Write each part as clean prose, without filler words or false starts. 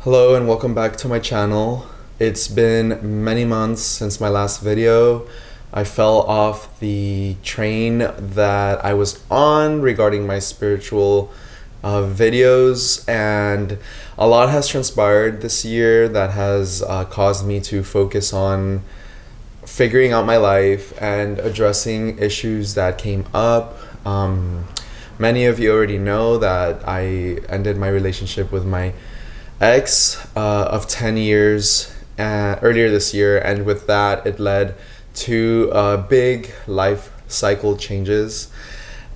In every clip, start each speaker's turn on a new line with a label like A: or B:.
A: Hello and welcome back to my channel. It's been many months since my last video. I fell off the train that I was on regarding my spiritual videos, and a lot has transpired this year that has caused me to focus on figuring out my life and addressing issues that came up. Many of you already know that I ended my relationship with my ex of 10 years earlier this year, and with that it led to big life cycle changes.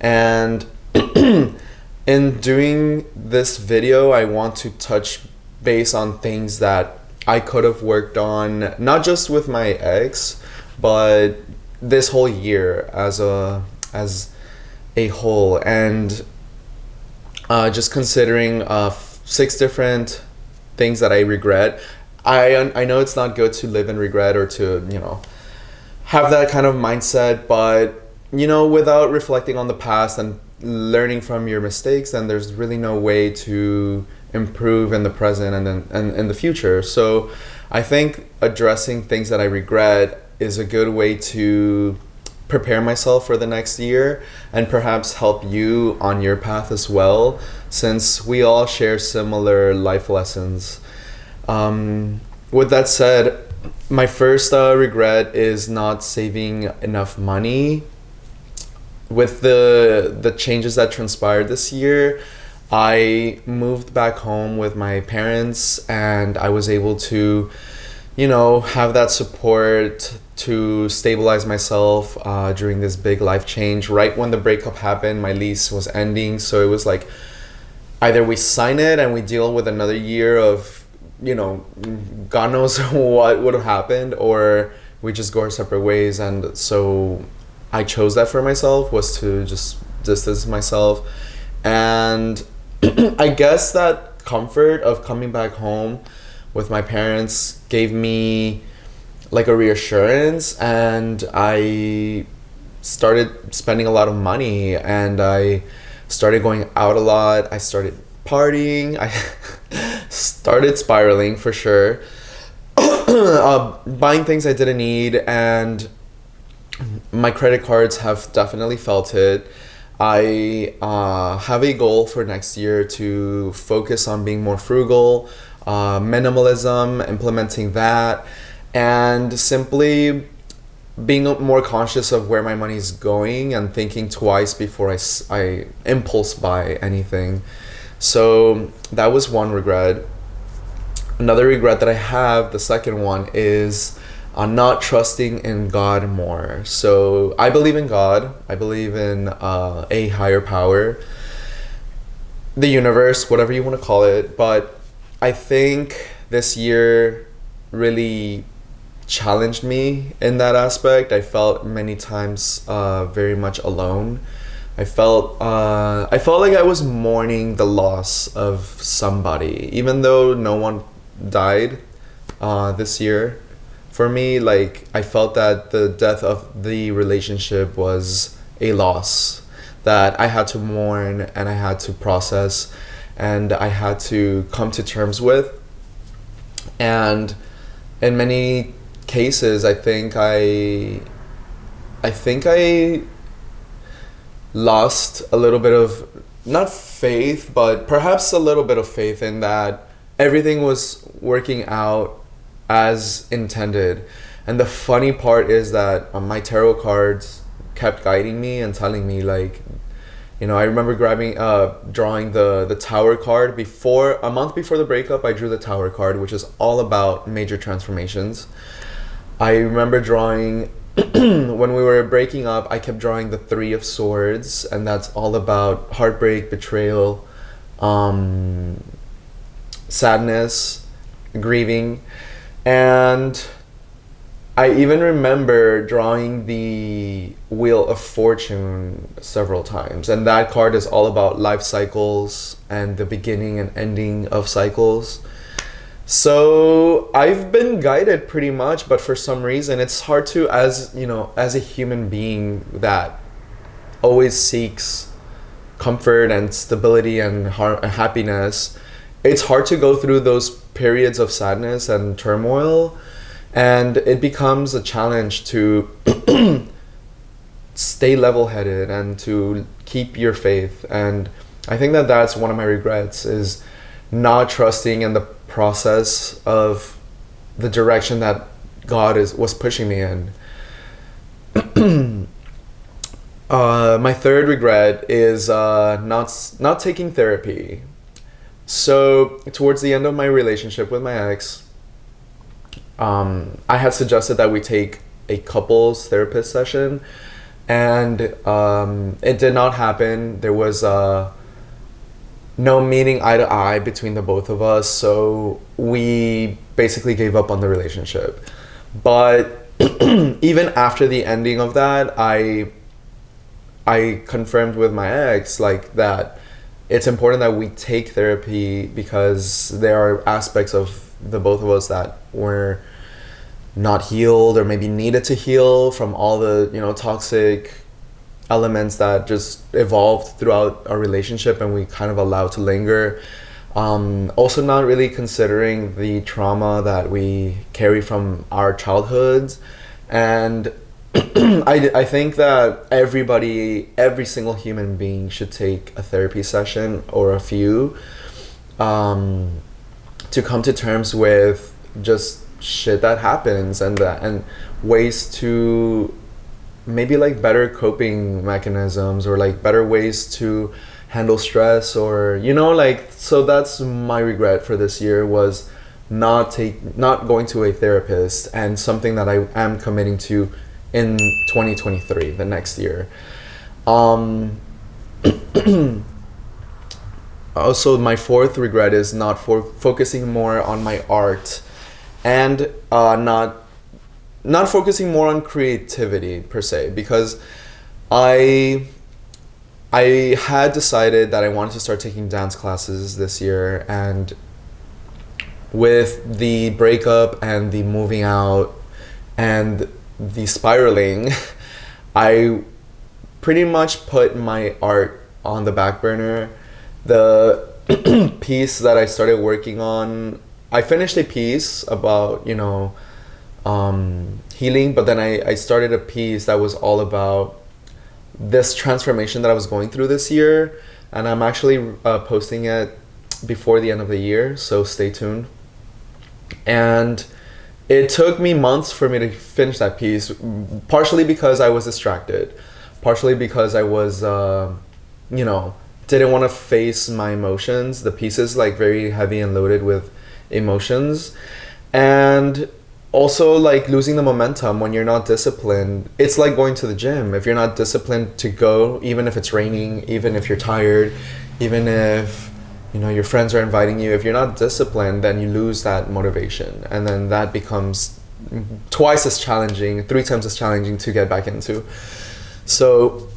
A: And in doing this video, I want to touch base on things that I could have worked on, not just with my ex, but this whole year as a whole, and just considering 6 different things that I regret. I know it's not good to live in regret or to, have that kind of mindset, but, without reflecting on the past and learning from your mistakes, then there's really no way to improve in the present and in the future. So I think addressing things that I regret is a good way to prepare myself for the next year and perhaps help you on your path as well, since we all share similar life lessons. With that said, my first regret is not saving enough money. With the changes that transpired this year, I moved back home with my parents, and I was able to have that support to stabilize myself during this big life change. Right when the breakup happened, my lease was ending, so it was like either we sign it and we deal with another year of God knows what would have happened, or we just go our separate ways. And so I chose that for myself, was to just distance myself. And I guess that comfort of coming back home with my parents gave me like a reassurance, and I started spending a lot of money, and I started going out a lot. I started partying. I started spiraling for sure. Buying things I didn't need, and my credit cards have definitely felt it. I have a goal for next year to focus on being more frugal, minimalism, implementing that, and simply being more conscious of where my money is going and thinking twice before I impulse buy anything. So that was one regret. Another regret that I have, the second one, is not trusting in God more. So I believe in God. I believe in a higher power, the universe, whatever you want to call it. But I think this year really challenged me in that aspect. I felt many times very much alone. I felt like I was mourning the loss of somebody, even though no one died this year. For me, like, I felt that the death of the relationship was a loss that I had to mourn, and I had to process, and I had to come to terms with. And in many cases, I think I lost a little bit of, not faith, but perhaps a little bit of faith in that everything was working out as intended. And the funny part is that my tarot cards kept guiding me and telling me, like, I remember drawing the Tower card a month before the breakup. I drew the Tower card, which is all about major transformations. I remember drawing when we were breaking up, I kept drawing the Three of Swords, and that's all about heartbreak, betrayal, sadness, grieving. And I even remember drawing the Wheel of Fortune several times, and that card is all about life cycles and the beginning and ending of cycles. So I've been guided pretty much, but for some reason it's hard to, as a human being that always seeks comfort and stability and happiness, it's hard to go through those periods of sadness and turmoil, and it becomes a challenge to stay level-headed and to keep your faith. And I think that that's one of my regrets, is not trusting in the process of the direction that God was pushing me in. My third regret is not taking therapy. So towards the end of my relationship with my ex, I had suggested that we take a couples therapist session, and it did not happen. There was no meeting eye to eye between the both of us, so we basically gave up on the relationship. But even after the ending of that, I confirmed with my ex like that it's important that we take therapy, because there are aspects of the both of us that were not healed or maybe needed to heal from all the, you know, toxic elements that just evolved throughout our relationship and we kind of allowed to linger. Also not really considering the trauma that we carry from our childhoods. And I think that every single human being should take a therapy session or a few, to come to terms with just shit that happens, and ways to maybe like better coping mechanisms, or like better ways to handle stress, or, you know, like, so that's my regret for this year, was not going to a therapist, and something that I am committing to in 2023, the next year. Also, my fourth regret is not focusing more on my art, and not focusing more on creativity per se, because I had decided that I wanted to start taking dance classes this year, and with the breakup and the moving out and the spiraling, I pretty much put my art on the back burner. The piece that I started working on, I finished a piece about, you know, healing, but then I started a piece that was all about this transformation that I was going through this year, and I'm actually posting it before the end of the year, so stay tuned. And it took me months for me to finish that piece, partially because I was distracted, partially because I was, you know, didn't want to face my emotions. The piece is like very heavy and loaded with emotions, and also like losing the momentum when you're not disciplined. It's like going to the gym. If you're not disciplined to go, even if it's raining, even if you're tired, even if, you know, your friends are inviting you, if you're not disciplined, then you lose that motivation, and then that becomes twice as challenging, 3 times as challenging to get back into. So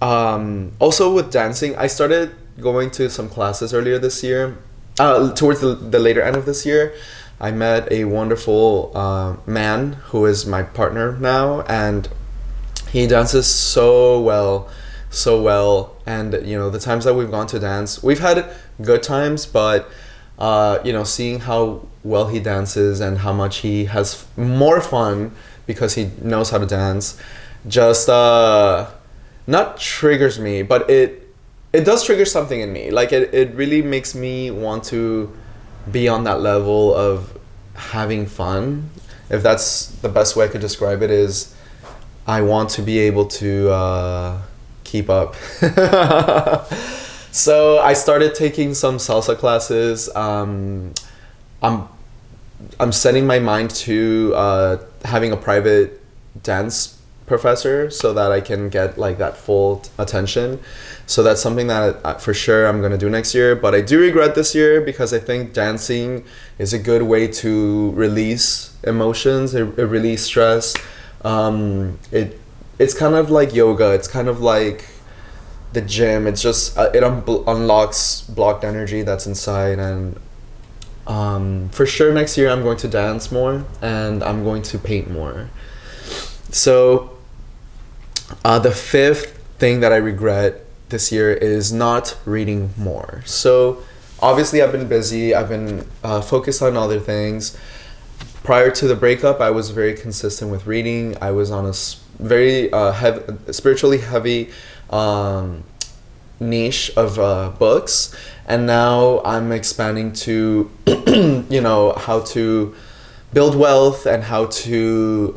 A: also with dancing, I started going to some classes earlier this year. Towards the later end of this year, I met a wonderful man who is my partner now, and he dances so well. And, you know, the times that we've gone to dance, we've had good times, but you know, seeing how well he dances and how much he has more fun because he knows how to dance, just not triggers me, but it does trigger something in me. Like it really makes me want to be on that level of having fun. If that's the best way I could describe it, is I want to be able to keep up. So I started taking some salsa classes. I'm setting my mind to having a private dance professor so that I can get like that full attention. So that's something that for sure I'm gonna do next year. But I do regret this year because I think dancing is a good way to release emotions, release stress. It's kind of like yoga. It's kind of like the gym. It's just it unlocks blocked energy that's inside. And for sure next year I'm going to dance more and I'm going to paint more. So the fifth thing that I regret this year is not reading more. So Obviously, I've been busy. I've been focused on other things. Prior to the breakup, I was very consistent with reading. I was on a very spiritually heavy niche of books, and now I'm expanding to how to build wealth and how to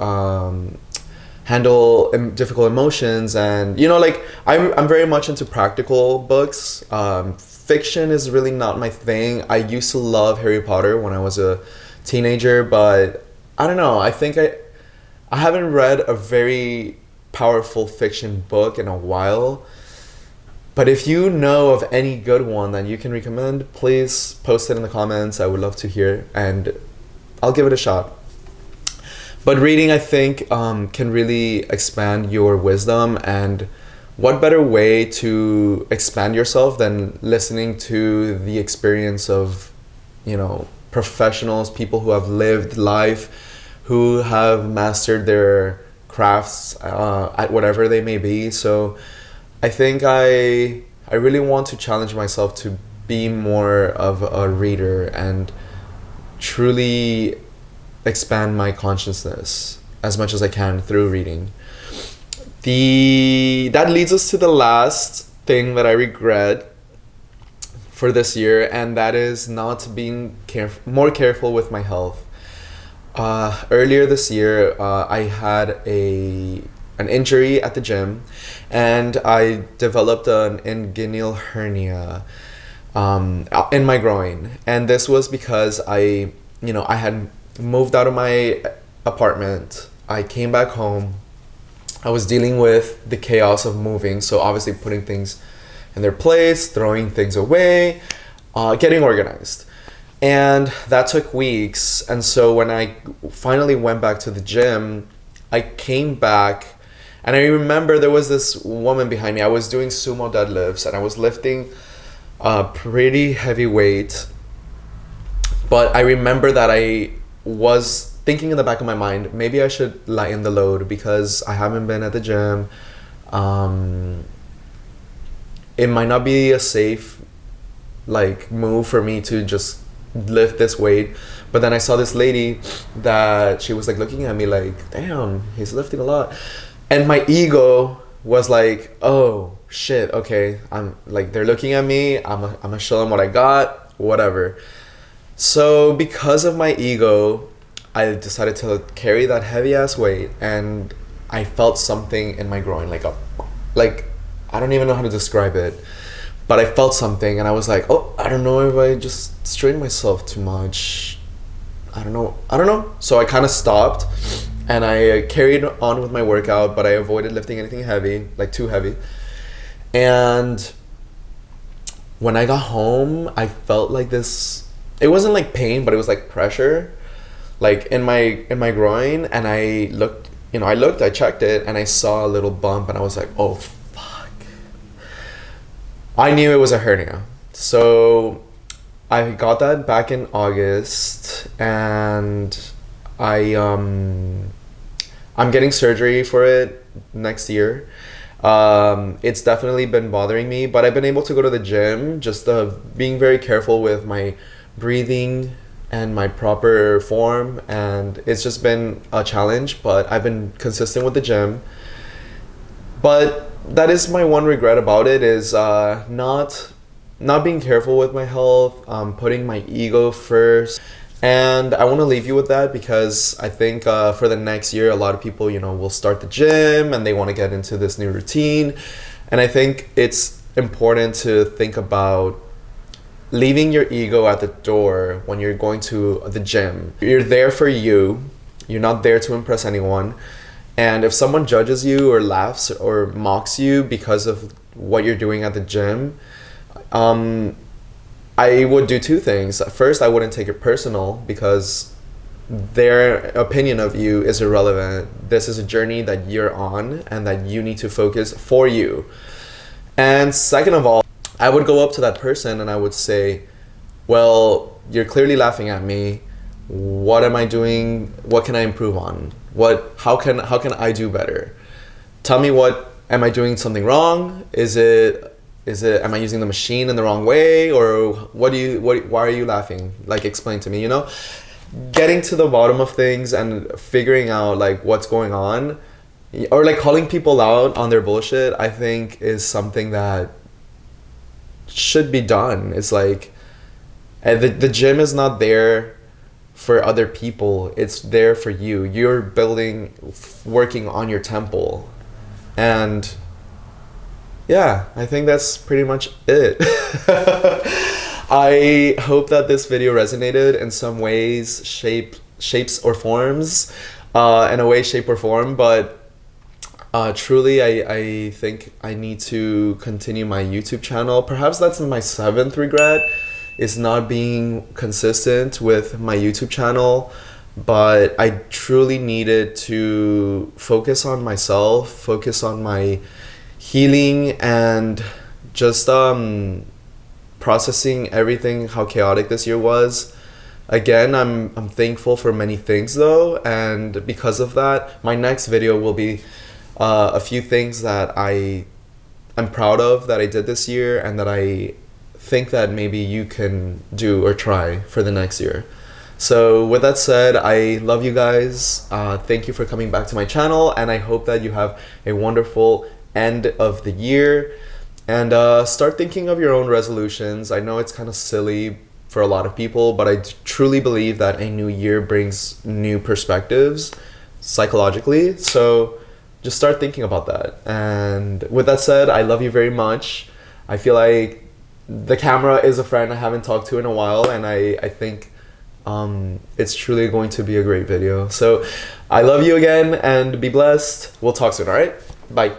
A: handle difficult emotions, and like I'm very much into practical books. Fiction is really not my thing. I used to love Harry Potter when I was a teenager, but I don't know, I think I haven't read a very powerful fiction book in a while. But if you know of any good one that you can recommend, please post it in the comments. I would love to hear, and I'll give it a shot. But reading, I think, can really expand your wisdom, and what better way to expand yourself than listening to the experience of, professionals, people who have lived life, who have mastered their crafts at whatever they may be. So I think I really want to challenge myself to be more of a reader and truly expand my consciousness as much as I can through reading. That leads us to the last thing that I regret for this year, and that is not being more careful with my health. Earlier this year, I had an injury at the gym, and I developed an inguinal hernia in my groin, and this was because I had moved out of my apartment. I came back home. I was dealing with the chaos of moving, so obviously putting things in their place, throwing things away, getting organized. And that took weeks. And so when I finally went back to the gym, I came back, and I remember there was this woman behind me. I was doing sumo deadlifts, and I was lifting a pretty heavy weight. But I remember that I was thinking in the back of my mind, maybe I should lighten the load because I haven't been at the gym. It might not be a safe move for me to just lift this weight. But then I saw this lady that she was looking at me damn, he's lifting a lot. And my ego was oh shit, okay, I'm they're looking at me, I'm gonna show them what I got, whatever. So because of my ego, I decided to carry that heavy ass weight, and I felt something in my groin, I don't even know how to describe it, but I felt something, and I was oh, I don't know if I just strained myself too much. I don't know. So I kind of stopped, and I carried on with my workout, but I avoided lifting anything heavy, too heavy. And when I got home, I felt this, it wasn't pain, but it was pressure, in my groin. And I looked, I checked it, and I saw a little bump, and I was oh fuck. I knew it was a hernia. So I got that back in August, and I'm getting surgery for it next year. It's definitely been bothering me, but I've been able to go to the gym, just being very careful with my breathing and my proper form, and it's just been a challenge, but I've been consistent with the gym. But that is my one regret about it, is not being careful with my health, putting my ego first. And I want to leave you with that, because I think for the next year, a lot of people, will start the gym and they want to get into this new routine. And I think it's important to think about leaving your ego at the door when you're going to the gym. You're there for you. You're not there to impress anyone. And if someone judges you or laughs or mocks you because of what you're doing at the gym, I would do two things. First, I wouldn't take it personal, because their opinion of you is irrelevant. This is a journey that you're on and that you need to focus for you. And second of all, I would go up to that person and I would say, well, you're clearly laughing at me. What am I doing? What can I improve on? How can I do better? Tell me, what am I doing something wrong? Is it Is it, am I using the machine in the wrong way, or why are you laughing? Like, explain to me, you know? Getting to the bottom of things and figuring out like what's going on, or like calling people out on their bullshit, I think is something that should be done. It's like, the gym is not there for other people, it's there for you. You're working on your temple. And yeah, I think that's pretty much it. I hope that this video resonated in some ways, shapes or forms, in a way, shape or form. But truly, I think I need to continue my YouTube channel. Perhaps that's my 7th regret, is not being consistent with my YouTube channel. But I truly needed to focus on myself, focus on my healing, and just processing everything, how chaotic this year was. Again, I'm thankful for many things though, and because of that, my next video will be a few things that I'm proud of that I did this year, and that I think that maybe you can do or try for the next year. So with that said, I love you guys. Thank you for coming back to my channel, and I hope that you have a wonderful end of the year. And start thinking of your own resolutions. I know it's kind of silly for a lot of people, but I truly believe that a new year brings new perspectives psychologically. So just start thinking about that. And with that said, I love you very much. I feel like the camera is a friend I haven't talked to in a while, and I think it's truly going to be a great video. So I love you again, and be blessed. We'll talk soon, all right? Bye.